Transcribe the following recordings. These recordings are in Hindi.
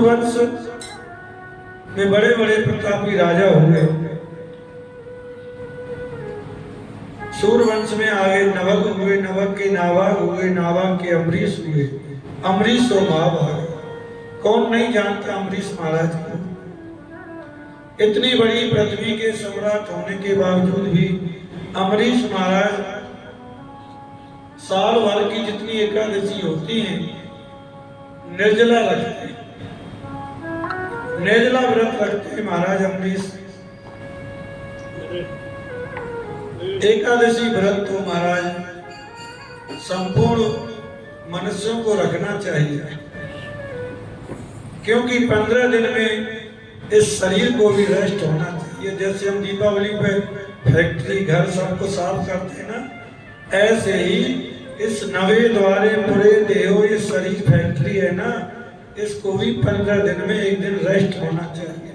सूर्यवंश में बड़े बड़े प्रतापी राजा हुए। सूर्यवंश में आगे नवक हुए, नवक के नावाग हुए, नावाग के अम्बरीश हुए, अम्बरीश और महाभाग। कौन नहीं जानता अम्बरीश महाराज को। इतनी बड़ी पृथ्वी के सम्राट होने के बावजूद भी अम्बरीश महाराज साल भर की जितनी एकादशी होती हैं निर्जला रखते, निर्जला व्रत रखते महाराज अम्बरीश। एकादशी व्रत तो महाराज संपूर्ण मनुष्यों को रखना चाहिए, क्योंकि 15 दिन में इस शरीर को भी रेस्ट होना चाहिए। जैसे हम दीपावली पे फैक्ट्री घर सबको साफ करते हैं ना, ऐसे ही इस नवे द्वारे पूरे देहो ये शरीर फैक्ट्री है ना, इसको भी 15 दिन में एक दिन रेस्ट होना चाहिए।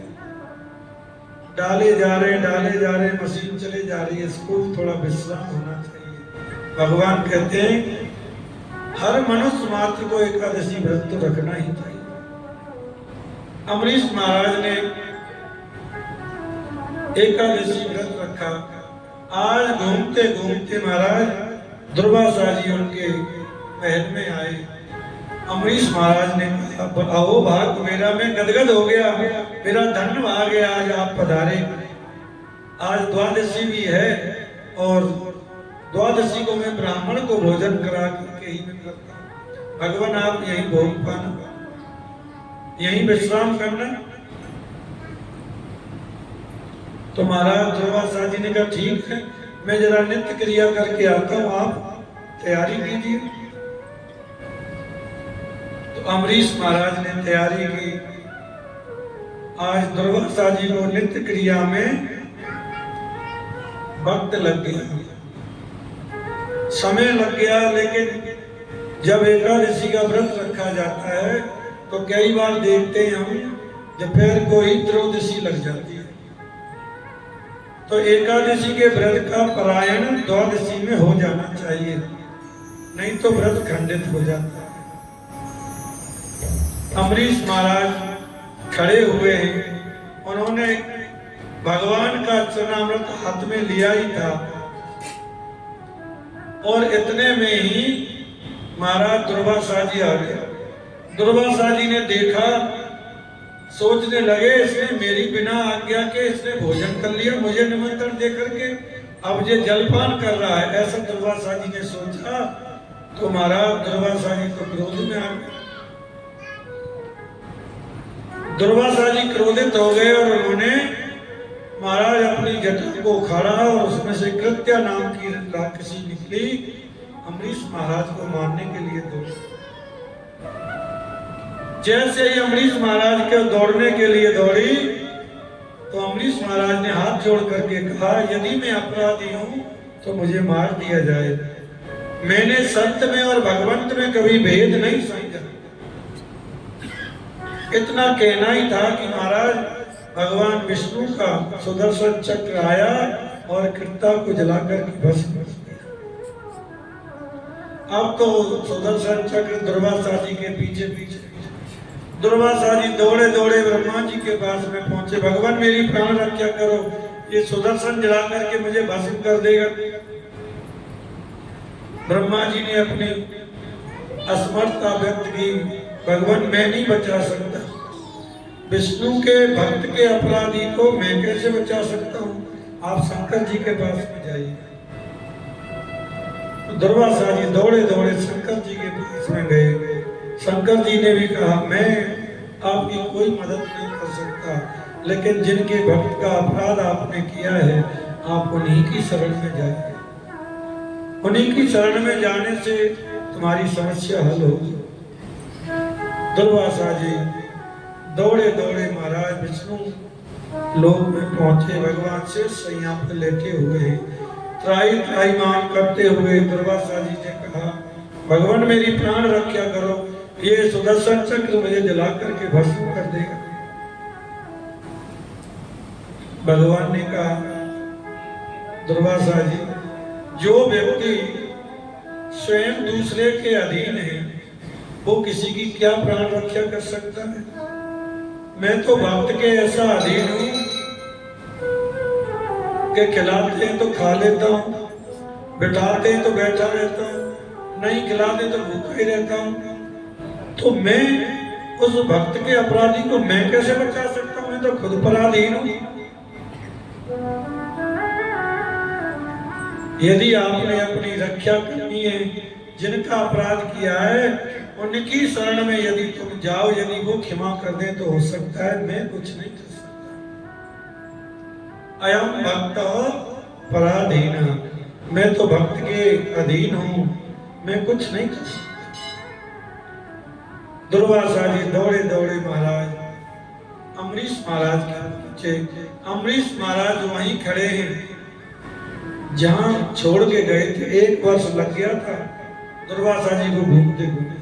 डाले जा रहे मशीन चले जा रही है, इसको थोड़ा विश्राम होना चाहिए। भगवान कहते हैं हर मनुष्य मात्र को एकादशी व्रत तो रखना ही चाहिए। अम्बरीश महाराज ने एकादशी व्रत रखा। आज घूमते घूमते महाराज दुर्वासा जी उनके महल में आए। अम्बरीश महाराज ने कहा आओ भाग मेरा, मैं गदगद हो गया, मेरा धन आ गया, आज आप पधारे। आज द्वादशी भी है और द्वादशी को मैं ब्राह्मण को भोजन करा करके ही मैं करता हूं। भगवान आप यही भोग पाना, यही विश्राम करना। तो महाराज दुर्वासा जी ने कहा ठीक है, मैं जरा नित्य क्रिया करके आता हूं, आप तैयारी कीजिए। तो अम्बरीश महाराज ने तैयारी की। आज दुर्वासा जी को नित्य क्रिया में वक्त लग गया, समय लग गया। लेकिन जब एकादशी का व्रत रखा जाता है तो कई बार देखते हैं हम दोपहर को ही त्रयोदशी लग जाती है। तो एकादशी के व्रत का परायण द्वादशी में हो जाना चाहिए, नहीं तो व्रत खंडित हो जाता है। अम्बरीश महाराज खड़े हुए हैं, उन्होंने भगवान का चरणामृत हाथ में लिया ही था और इतने में ही महाराज दुर्वासा जी आ गए। दुर्वासा जी ने देखा, सोचने लगे इसने मेरी बिना आज्ञा के इसने भोजन कर लिया, मुझे निमंत्रण देकर के अब ये जलपान कर रहा है, ऐसा दुर्वासा जी ने सोचा। तो महाराज दुर्वासा जी तो क्रोध में आ गए। दुर्वासा जी क्रोधित हो गए और उन्होंने महाराज अपनी जटा को उखाड़ा और उसमें से कृत्या नाम की राक्षसी निकली, अम्बरीश महाराज को मारने के लिए दौड़ी। जैसे ही अम्बरीश महाराज के दौड़ने के लिए दौड़ी तो अम्बरीश महाराज ने हाथ जोड़ करके कहा यदि मैं अपराधी हूं तो मुझे मार दिया जाए, मैंने संत में और भगवंत में कभी भेद नहीं समझा। इतना कहना ही था कि महाराज भगवान विष्णु का सुदर्शन चक्र आया और कृत्ता को जलाकर के भस्म कर दिया। अब तो सुदर्शन चक्र दुर्वासा जी के पीछे पीछे, दुर्वासा जी दौड़े दौड़े ब्रह्मा जी के पास में पहुंचे। भगवान मेरी प्राण रक्षा करो, ये सुदर्शन जला करके मुझे भस्म कर देगा। ब्रह्मा जी ने अपनी असमर्थता व्यक्त की, भगवान मैं नहीं बचा सकता, विष्णु के भक्त के अपराधी को मैं कैसे बचा सकता हूँ, आप शंकर जी के पास में जाइए। दुर्वासा जी दौड़े दौड़े शंकर जी के पास में गए। शंकर जी ने भी कहा मैं आपकी कोई मदद नहीं कर सकता, लेकिन जिनके भक्त का अपराध आपने किया है आप उन्हीं की शरण में जाइए, उन्हीं की शरण में जाने से तुम्हारी समस्या हल होगी। दुर्वासा जी दौड़े दौड़े महाराज विष्णु लोक में पहुंचे। भगवान से सैया पर लेटे हुए हैं, त्राही त्राहीमाम करते हुए दुर्वासा जी ने कहा भगवान मेरी प्राण रक्षा करो, ये सुदर्शन चक्र मुझे जला करके भस्म कर देगा। भगवान ने कहा दुर्वासा जी जो व्यक्ति स्वयं दूसरे के अधीन है वो किसी की क्या प्राण रक्षा कर सकता है। मैं तो भक्त के ऐसा अधीन हूं कि खिलाते हैं तो खा लेता हूं, बिठाते हैं तो बैठा रहता हूं, नहीं खिलाते तो भूखा ही रहता हूं। तो मैं उस भक्त के अपराधी को मैं कैसे बचा सकता हूं? मैं तो खुद पराधीन हूं। यदि आपने अपनी रक्षा करनी है, जिनका अपराध किया है उनकी शरण में यदि तुम जाओ, यदि वो क्षमा कर दे तो हो सकता है मैं कुछ नहीं कर सकता। अयम भक्त पराधीन, मैं तो भक्त के अधीन हूं, मैं कुछ नहीं कर सकता। दुर्वासा जी दौड़े दौड़े महाराज अम्बरीश महाराज के पहुंचे। अम्बरीश महाराज वहीं खड़े हैं जहां छोड़ के गए थे। 1 वर्ष लग गया था दुर्वासा जी को घूमते घूमते।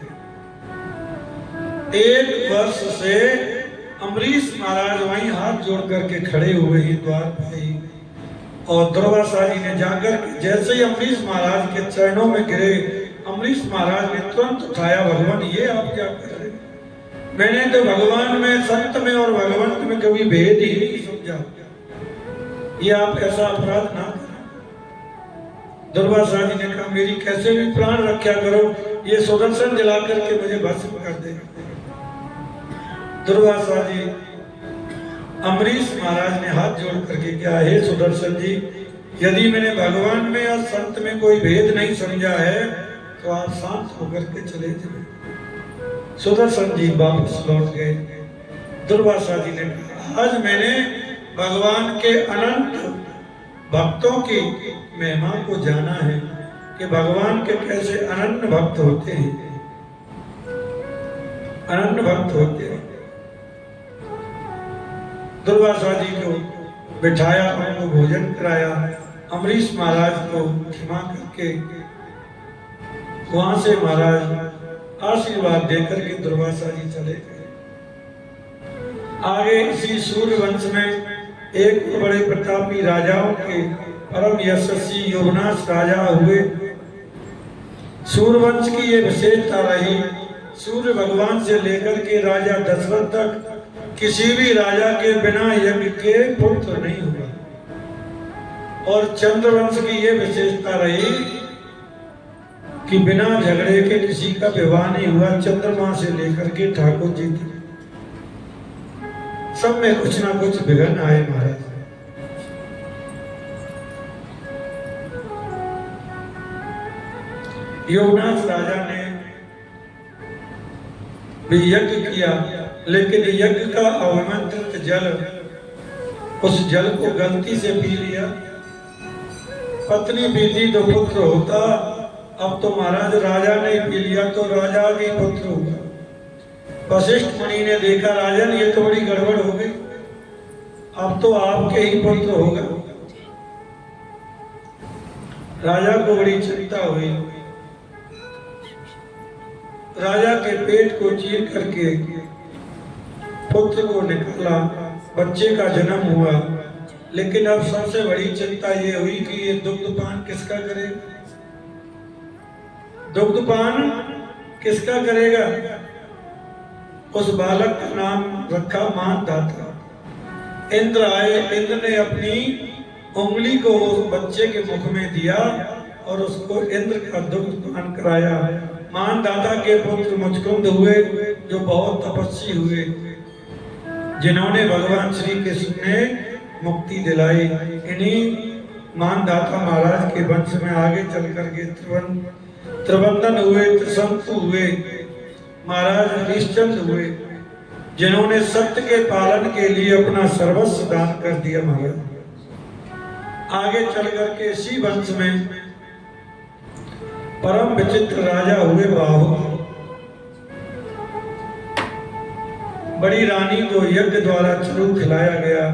1 वर्ष से अम्बरीश महाराज वहीं हाथ जोड़ करके खड़े हुए हैं द्वार पे ही। और दुर्वासा जी ने जाकर जैसे ही अम्बरीश महाराज के चरणों में गिरे, अम्बरीश महाराज ने तुरंत उठाया, भगवान ये आप क्या कर रहे हैं? मैंने तो भगवान में, संत में और भगवंत में कभी भेद ही नहीं समझा, ये आप ऐसा अपराध ना करें। दुर्वासा जी ने कहा मेरी कैसे भी प्राण रक्षा करो, ये सुदर्शन जला करके मुझे भस्म कर दे। दुर्वासा जी अम्बरीश महाराज ने हाथ जोड़ करके कहा, हे सुदर्शन जी, यदि मैंने भगवान में और संत में कोई भेद नहीं समझा है तो आप शांत होकर के चले जाए। सुदर्शन जी वापस लौट गए। दुर्वासा जी ने कहा, आज मैंने भगवान के अनंत भक्तों की महिमा को जाना है कि भगवान के कैसे अनन्य भक्त होते हैं, अनन्य भक्त होते हैं। दुर्वासा जी को बिठाया, उनको भोजन कराया। अम्बरीश महाराज को क्षमा करके वहां से महाराज आशीर्वाद देकर के दुर्वासा जी चले गए। आगे इसी सूर्यवंश में एक बड़े प्रतापी राजाओं के परम यशस्वी योगनाथ राजा हुए। सूर्यवंश की ये विशेषता रही, सूर्य भगवान से लेकर के राजा दशरथ तक किसी भी राजा के बिना यज्ञ के पुत्र नहीं हुआ। और चंद्रवंश की ये विशेषता रही कि बिना झगड़े के किसी का विवाह नहीं हुआ। चंद्रमा से लेकर के ठाकुर जी तक सब में कुछ ना कुछ विघ्न आए महाराज। योगनाथ राजा ने भी यज्ञ किया, लेकिन यज्ञ का आमंत्रित जल, उस जल को गलती से पी लिया। पत्नी पीती तो पुत्र होता, अब तो महाराज राजा ने पी लिया तो राजा के पुत्र होगा। वशिष्ठ मुनि ने देखा, राजन ये तो बड़ी गड़बड़ हो गई, अब तो आपके ही पुत्र होगा। राजा को बड़ी चिंता हुई। राजा के पेट को चीर करके पुत्र को निकाला, बच्चे का जन्म हुआ। लेकिन अब सबसे बड़ी चिंता ये हुई कि ये दुग्धपान किसका करेगा, दुग्धपान किसका करेगा। उस बालक का नाम रखा मानदाता। इंद्र आए, इंद्र ने अपनी उंगली को उस बच्चे के मुख में दिया और उसको इंद्र का दुग्धपान कराया। मानदाता के पुत्र मुचकुंद हुए, जो बहुत तपस्वी हुए, जिन्होंने भगवान श्री कृष्ण ने मुक्ति दिलाई। इन्हीं मानदाता महाराज के वंश में आगे चल करके त्रिवंदन हुए, त्रिशंकु हुए, महाराज हरिश्चंद्र हुए, जिन्होंने सत्य के पालन के लिए अपना सर्वस्व दान कर दिया। महाराज आगे चल करके इसी वंश में परम विचित्र राजा हुए बाहु। बड़ी रानी को यज्ञ द्वारा चरू खिलाया गया,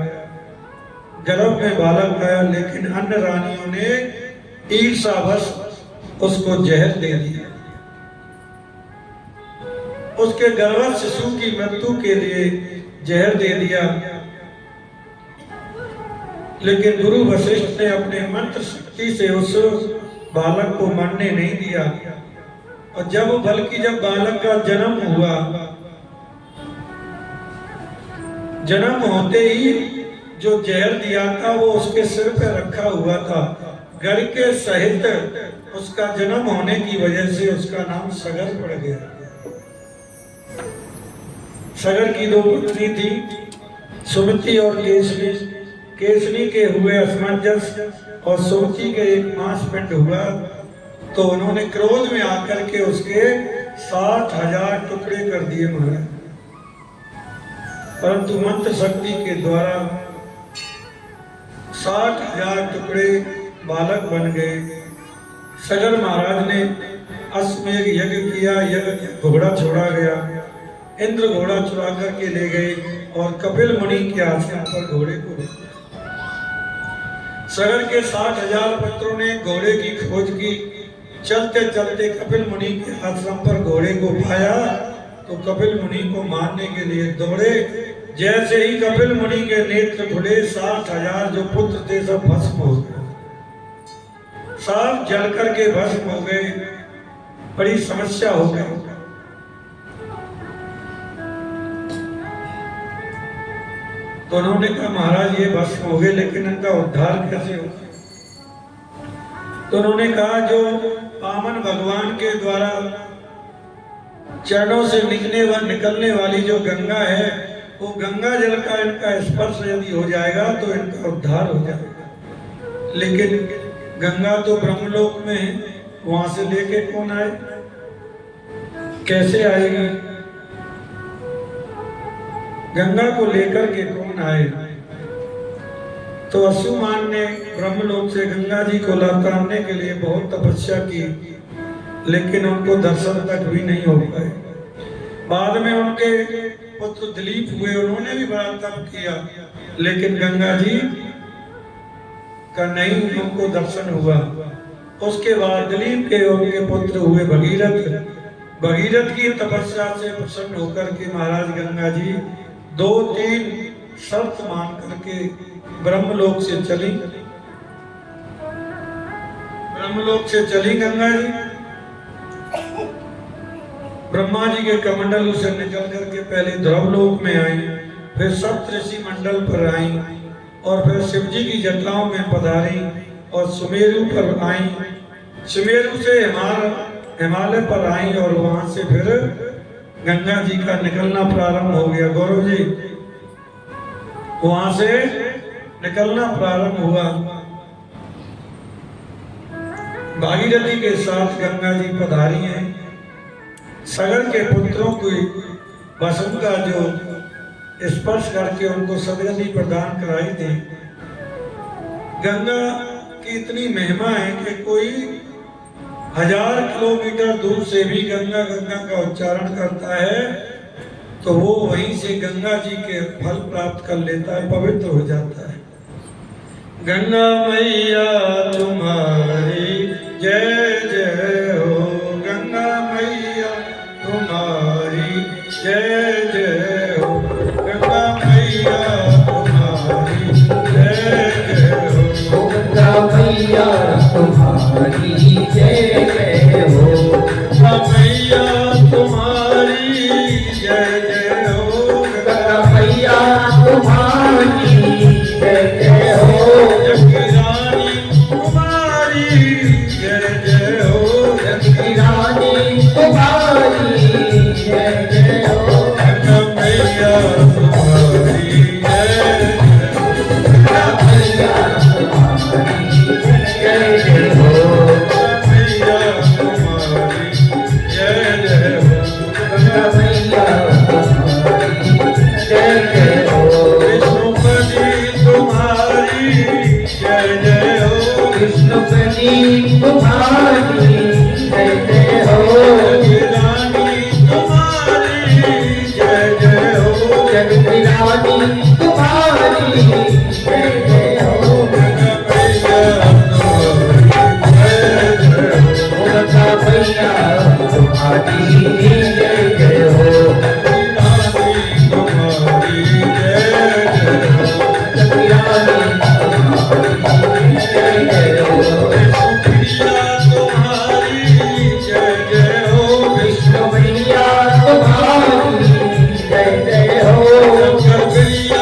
गर्भ में बालक आया, लेकिन अन्य रानियों ने ईर्ष्यावश उसको जहर दे दिया। उसके गर्भस्थ शिशु की मृत्यु के लिए जहर दे दिया। लेकिन गुरु वशिष्ठ ने अपने मंत्र शक्ति से उस बालक को मरने नहीं दिया। और जब बालक का जन्म हुआ जन्म होते ही जो जहर दिया था वो उसके सिर पे रखा हुआ था। घर के सहित उसका जन्म होने की वजह से उसका नाम सगर पड़ गया। सगर की दो पुत्री थी, सुमति और केसनी। केसनी के हुए असमंजस और सुमति के एक मांस पिंड हुआ, तो उन्होंने क्रोध में आकर के उसके 60,000 टुकड़े कर दिए महाराज। परंतु मंत्र शक्ति के द्वारा 60,000 टुकड़े बालक बन गए। सगर महाराज ने अश्वमेध यज्ञ किया, यज्ञ घोड़ा छोड़ा गया। इंद्र घोड़ा चुरा करके ले गए और कपिल मुनि के आश्रम पर घोड़े को। सगर के 60,000 पुत्रों ने घोड़े की खोज की। चलते चलते कपिल मुनि के आश्रम पर घोड़े को पाया, तो कपिल मुनि को मारने के लिए दौड़े। जैसे ही कपिल मुनि के नेत्र खुले, 60,000 जो पुत्र थे सब भस्म हो गए, सब जल करके भस्म हो गए। बड़ी समस्या हो गई। तो उन्होंने कहा महाराज ये भस्म हो गए, लेकिन इनका उद्धार कैसे हो? तो उन्होंने कहा जो पावन भगवान के द्वारा चरणों से निकलने वाली जो गंगा है, वो गंगा जल का इनका स्पर्श यदि हो जाएगा तो इनका उद्धार हो जाएगा। लेकिन गंगा तो ब्रह्मलोक में है, वहां से लेके कौन आए, कैसे आएगी? गंगा को लेकर के कौन आए? तो असुमान ने ब्रह्मलोक से गंगा जी को लाने के लिए बहुत तपस्या की, लेकिन उनको दर्शन तक भी नहीं हो पाए। बाद में उनके पुत्र दिलीप हुए, उन्होंने भी बड़ा तप किया, लेकिन गंगा जी का नहीं उनको दर्शन हुआ। उसके बाद दिलीप के उनके पुत्र हुए भगीरथ। भगीरथ की तपस्या से प्रसन्न होकर के महाराज गंगा जी 2-3 शर्त मान करके ब्रह्मलोक से चली। ब्रह्मलोक से चली गंगा जी, ब्रह्मा जी के कमंडल से निकल करके पहले ध्रुवलोक में आई, फिर सप्तऋषि मंडल पर आई, और फिर शिव जी की जटाओं में पधारी और सुमेरु पर आई। सुमेरु से हिमालय पर आई और वहां से फिर गंगा जी का निकलना प्रारंभ हो गया। गौरव जी, वहां से निकलना प्रारंभ हुआ। भागीरथी के साथ गंगा जी पधारी हैं। सगर के पुत्रों को वसुन का जो स्पर्श करके उनको सदगति प्रदान कराई थी। गंगा की इतनी महिमा है कि कोई 1000 किलोमीटर दूर से भी गंगा गंगा का उच्चारण करता है तो वो वहीं से गंगा जी के फल प्राप्त कर लेता है, पवित्र हो जाता है। गंगा मैया तुम्हारी जय जय हो, गंगा मैया तुम्हारी जय जय हो, गंगा मैया तुम्हारी जय जय हो, गंगा मैया तुम्हारी जय जय हो, गंगा मैया तुम्हारी जय जय हो, गंगा मैया तुम्हारी जय जय हो, जगती रानी तुम्हारी जय जय हो, जगती रानी तुम्हारी जय जय हो, गंगा मैया तुम्हारी जय जय हो, गंगा मैया तुम्हारी जय जय हो, मैया तुम्हारी जय जय हो, गंगा मैया तुम्हारी जय जय हो, विष्णुपति तुम्हारी जय जय हो, विष्णुपति तुम्हारी जय जय हो, जगती रानी तुम्हारी जय जय हो, जगती रानी तुम्हारी जय जय हो, गंगा मैया तुम्हारी जय जय हो, गंगा मैया तुम्हारी जय जय हो, रानी तुम्हारी जय जय हो, जगती रानी तुम्हारी जय जय हो, विष्णु प्रिया तुम्हारी जय जय हो, विष्णु मैया तुम्हारी जय जय हो, शंकर प्रिया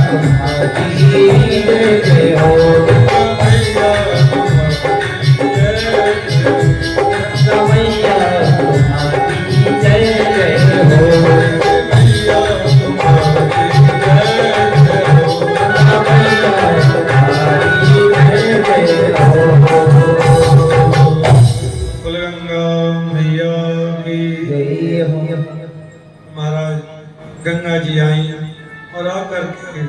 तुम्हारी जय जय हो मैया तुम्हारी जय जय हो मैया तुम्हारी जय जय हो मैया तुम्हारी जय जय हो कुलगंगा मैया की जय हो महाराज गंगा जी आई और आकर के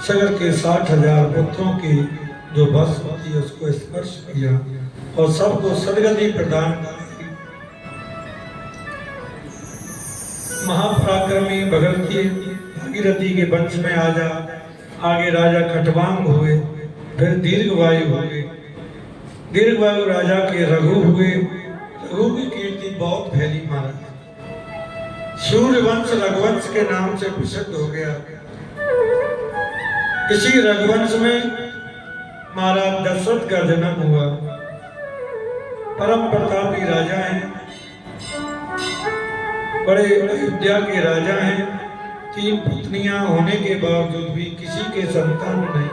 सगर के 60,000 पुत्रों की जो बस होती है उसको स्पर्श किया और सबको सदगति प्रदान की। महापराक्रमी भगवती भागीरथी के वंश में आगे राजा खटवांग हुए, फिर दीर्घवायु हुए। दीर्घवायु राजा के रघु हुए। रघु की कीर्ति बहुत फैली महाराज। सूर्यवंश रघुवंश के नाम से प्रसिद्ध हो गया। इसी रघुवंश में महाराज दशरथ का जन्म हुआ। परम प्रतापी राजा हैं, बड़े अयोध्या के राजा हैं। 3 पत्नियां होने के बावजूद भी किसी के संतान नहीं,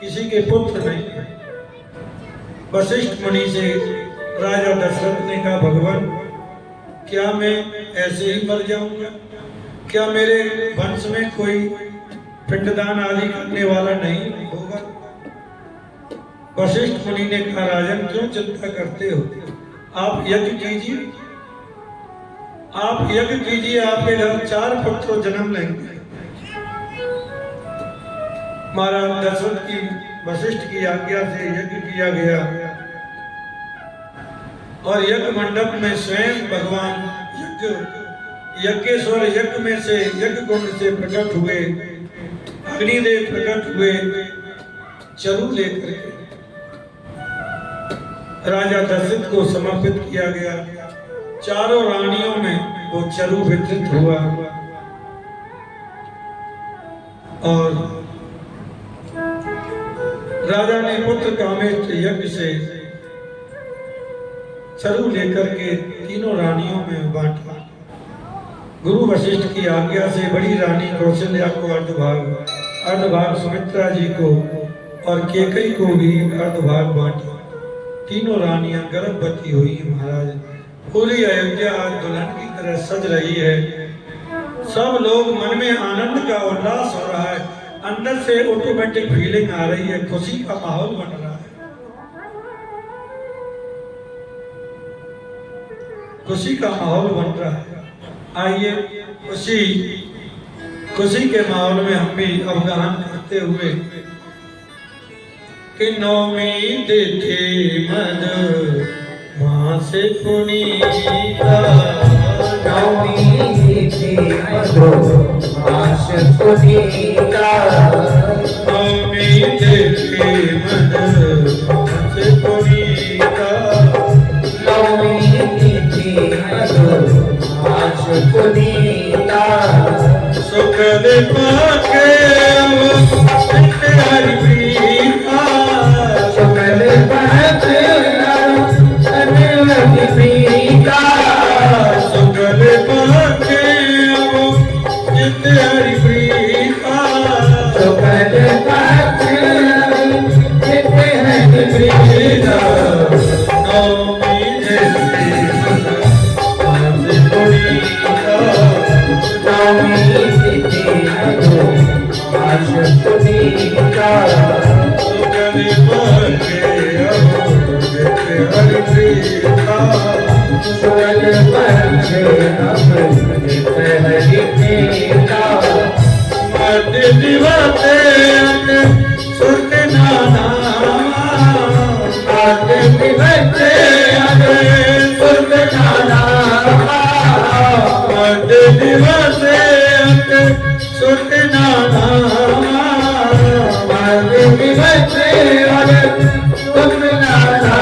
किसी के पुत्र नहीं। वशिष्ठ मुनि से राजा दशरथ ने कहा, भगवान क्या मैं ऐसे ही मर जाऊंगा? क्या मेरे वंश में कोई पिंडदान आदि करने वाला नहीं होगा? वशिष्ठ मुनि ने कहा, राजन क्यों चिंता करते हो? आप यज्ञ कीजिए, आप यज्ञ कीजिए, आपके घर 4 पुत्र जन्म लेंगे। महाराज दशरथ की वशिष्ठ की आज्ञा से यज्ञ किया गया और यज्ञ मंडप में स्वयं भगवान यज्ञेश्वर यज्ञ में से यज्ञ कुंड से प्रकट हुए। अग्निदेव प्रकट हुए चरु लेकर के राजा दशरथ को समर्पित किया गया। 4 रानियों में वो चरु वितरित हुआ और राजा ने पुत्र कामेष्ट यज्ञ से चरु लेकर के 3 रानियों में बांटा। गुरु वशिष्ठ की आज्ञा से बड़ी रानी कौशल्या को अर्धभाग सुमित्रा जी को और केकई को भी अर्धभाग बांटा। 3 रानियां गर्भवती हुई महाराज। पूरी अयोध्या आज दुल्हन की तरह सज रही है। सब लोग मन में आनंद का उल्लास हो रहा है। अंदर से ऑटोमेटिक फीलिंग आ रही है, खुशी का माहौल बन रहा है। खुशी का माहौल बन रहा है। आइए खुशी के माहौल में हम भी अवगाहन करते हुए कि नौमी देते मद मां से पुनीता, नौमी देते मद मां से पुनीता, नौमी देते मद मां से पुनीता, नौमी देते मद मां से पुनीता, सुख दे पाके हरि प्रीता, सुख दे पाके हरि प्रीता, सुख दे पाके हरि प्रीता, सुख दे पाके हरि प्रीता, नौमी देवी मां से पुनीता, नौमी देते मद मां से पुनीता, सुख दे पाके हरि प्रीता, सुख दे पाके हरि प्रीता, मत दिवाते सुख नाना, मत दिवाते सुख नाना, मत दिवाते सुख नाना, मत दिवाते सुख नाना,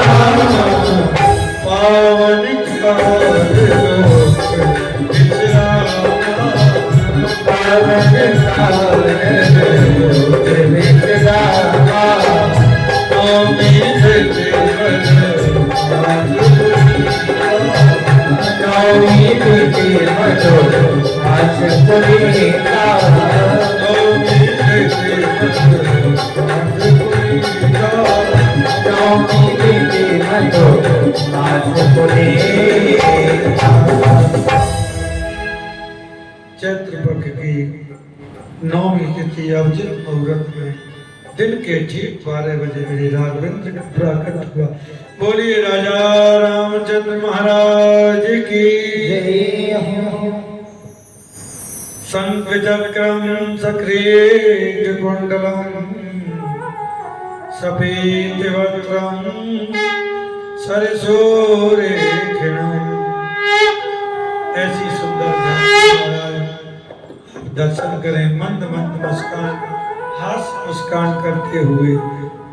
पावन काल लोक विचराना, पावन काल लोक विचराना, नौमी देते मद नौमी देते मद मां से पुनीता, 9वीं तिथि अभिजित मुहूर्त में दिन के ठीक 12 बजे मेरे राघवेंद्र का प्राकट हुआ। बोलिए राजा रामचंद्र महाराज की जय हो। संचक्रम सक्रीट कुंडलम सफेदवस्त्रम सरसूरेखिणम। ऐसी सुंदर दर्शन करें। मंद मंद मुस्कान, हास्य मुस्कान करते हुए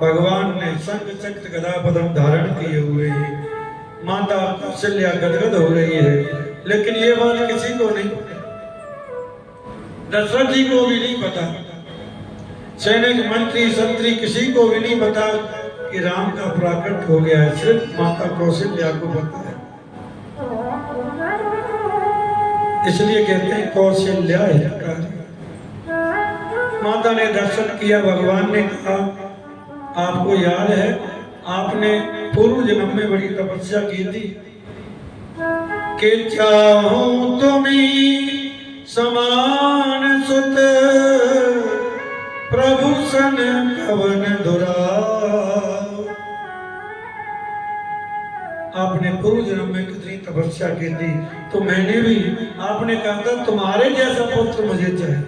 भगवान ने शंख चक्र गदा पद्म धारण किए हुए हैं। माता कौशल्या गदगद हो रही है, लेकिन ये बात किसी को नहीं, दशरथ जी को भी नहीं पता, सैनिक मंत्री संतरी किसी को भी नहीं पता कि राम का प्राकट हो गया है। सिर्फ माता कौशल्या को पता है। इसलिए कहते हैं कौशल्या हितकारी। माता ने दर्शन किया। भगवान ने कहा, आपको याद है आपने पूर्व जन्म में बड़ी तपस्या की थी कि चाहूं तुम्हें समान सुत प्रभु सन कवन दुराव। आपने पूर्व जन्म में कितनी तपस्या की थी, तो मैंने भी, आपने कहा था तुम्हारे जैसा पुत्र मुझे चाहिए,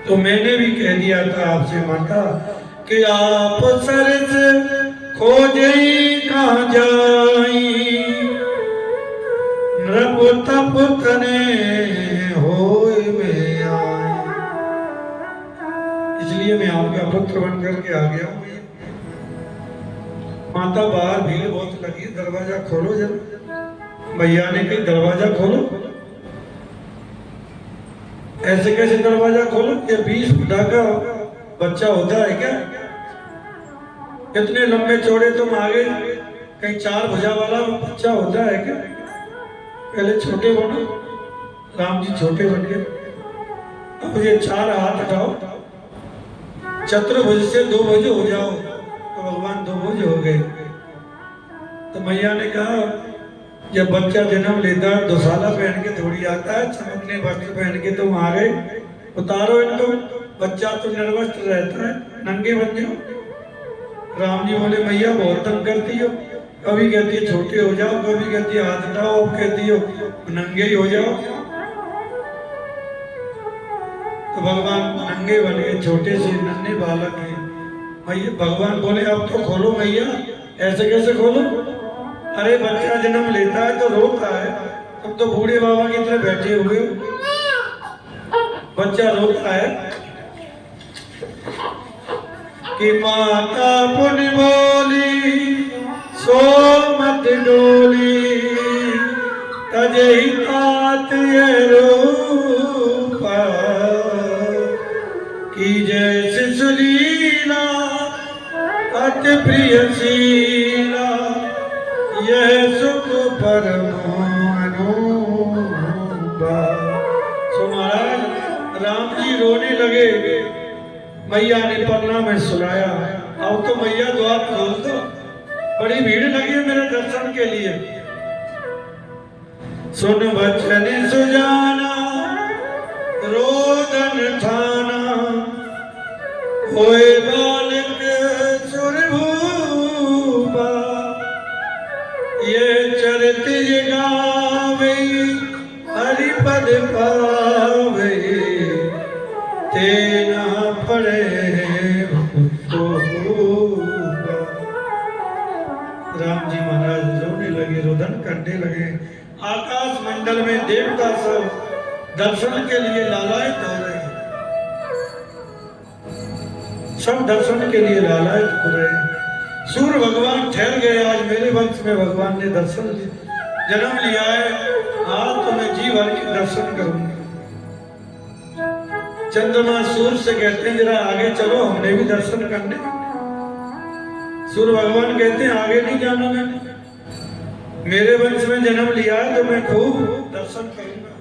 तो मैंने भी कह दिया था आपसे माता कि आप सरस खोजे कहाँ जाई, नृप तप तने होए में आए। इसलिए मैं आपका पुत्र बन करके आ गया हूँ। माता बाहर भीड़ बहुत लगी, दरवाजा खोलो जरा। भैया ने कही दरवाजा खोलो। ऐसे कैसे दरवाजा खोलो? ये 20 फुटा का बच्चा होता है क्या? इतने लंबे चौड़े तुम आगे, कहीं 4 भुजा वाला बच्चा होता है क्या? पहले छोटे बनो, राम जी छोटे बन गए। अब ये 4 हाथ उठाओ, चतुर्भुज से 2 भुज हो जाओ, तो भगवान 2 भुज हो गए। तो मैया ने कहा, जब बच्चा जन्म लेता है दुशाला पहन के थोड़ी आता है, चमकने वस्त्र पहन के तुम आ गए, उतारो इनको। बच्चा तो निर्वस्त्र रहता है, नंगे बन जाओ। राम जी बोले, मैया बहुत तंग करती हो, कभी कहती है छोटे हो जाओ, कभी कहती है हाथ उठाओ, अब कहती हो नंगे ही हो जाओ। तो भगवान नंगे बन गए, छोटे से नन्हे बालक हैं। मैया भगवान बोले, अब तो खोलो मैया। ऐसे कैसे खोलो? अरे बच्चा जन्म लेता है तो रोता है, तुम तो बूढ़े बाबा की तरह बैठे हुए हो। बच्चा रोता है कि माता पुन बोली सो मत डोली, तजहि तात ये रूपा, की जैसे सुलीला अति प्रिय शीला, यह सुख परम अनुपा। सो महाराज राम जी रोने लगे। मैया ने पन्ना में सुनाया, अब तो मैया द्वार खोल दो, बड़ी भीड़ लगी है मेरे दर्शन के लिए। सुन बचन सुजाना रोदन ठाना, होए बालक सुरभूपा, ये चरित गावे हरिपद पावे, तेना पड़े राम जी महाराज रोने लगे, रुदन करने लगे। आकाश मंडल में देवता सब दर्शन के लिए लालायित हो रहे हैं, सब दर्शन के लिए लालायित हो रहे हैं। सूर्य भगवान ठहर गए, आज मेरे वंश में भगवान ने दर्शन जन्म लिया है, आज तो मैं जी भर के दर्शन करूंगा। चंद्रमा सूर्य से कहते हैं, जरा आगे चलो, हमने भी दर्शन करने। सूर्य भगवान कहते हैं, आगे नहीं जाना, मैंने मेरे वंश में जन्म लिया है तो मैं खूब दर्शन करूंगा।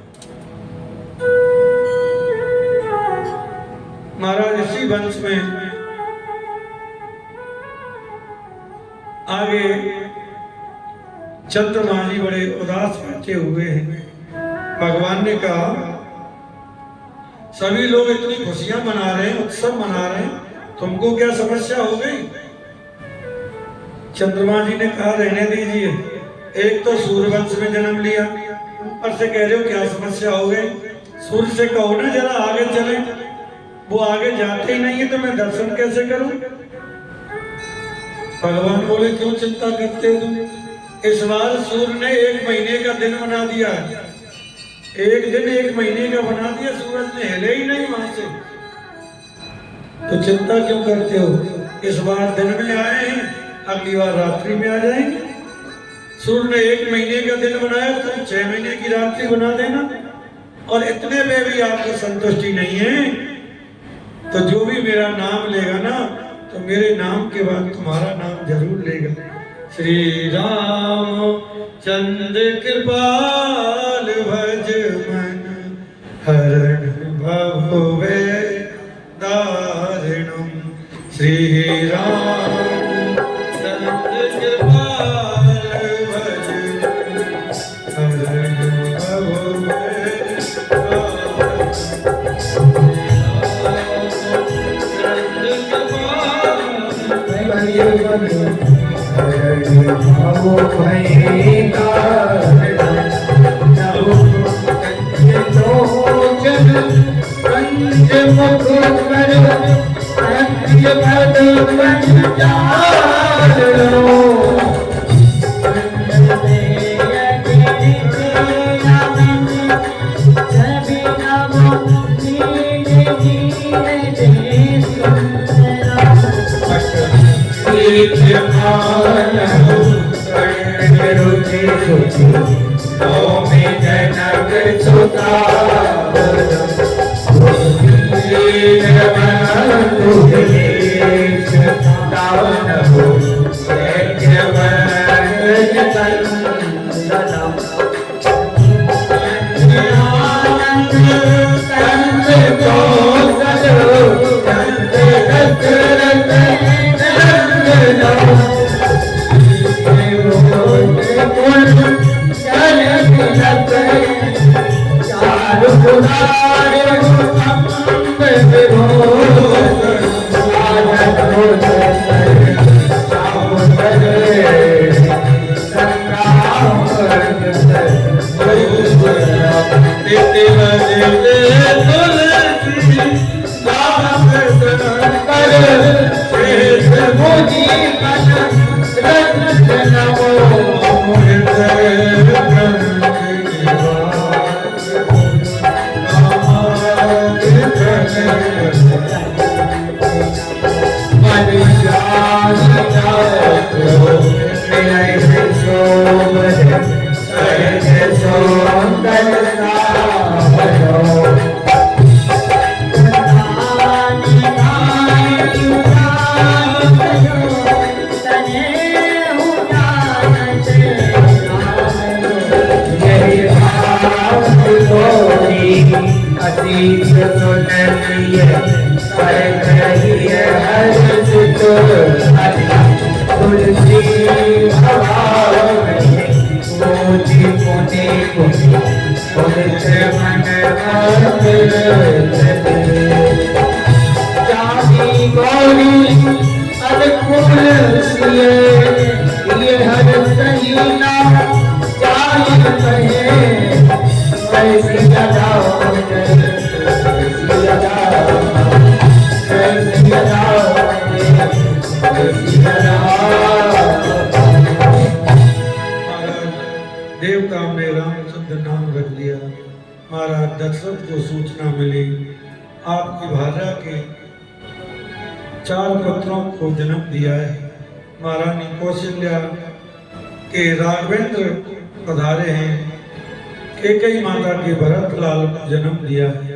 महाराज इसी वंश में आगे चंद्रमा जी बड़े उदास बैठे हुए हैं। भगवान ने कहा, सभी लोग इतनी खुशियां मना रहे हैं, उत्सव मना रहे हैं, तुमको क्या समस्या हो गई? चंद्रमा जी ने कहा रहने दीजिए, एक तो सूर्यवंश में जन्म लिया, ऊपर से कह रहे हो क्या समस्या हो गई? सूर्य से कहो ना जरा आगे चले, वो आगे जाते ही नहीं है तो मैं दर्शन कैसे करूं? भगवान बोले क्यों चिंता करते हो तुम? इस बार सूर्य ने 1 महीने का दिन बना दिया है, एक दिन 1 महीने का बना दिया, सूरज ने हिले ही नहीं वहां से, तो चिंता क्यों करते हो? इस बार दिन में आए हैं, अगली बार रात्रि में आ जाएंगे। सूर्य ने 1 महीने का दिन बनाया, तुम 6 महीने की रात्रि बना देना, और इतने में भी आपको संतुष्टि नहीं है, तो जो भी मेरा नाम लेगा ना, तो मेरे नाम के बाद तुम्हारा नाम जरूर लेगा। श्री राम चंद्र कृपाल भज मन हरण भवे दारुणम। श्री राम चंद्र कृपाल भज हरण भवे देवता ने रामचंद्र नाम रख दिया। महाराज दशरथ को सूचना मिली आपकी भार्या के 4 पुत्रों को जन्म दिया है। महारानी कौशल्या के राघवेंद्र पधारे हैं, केकई माता के भरत लाल को जन्म दिया है।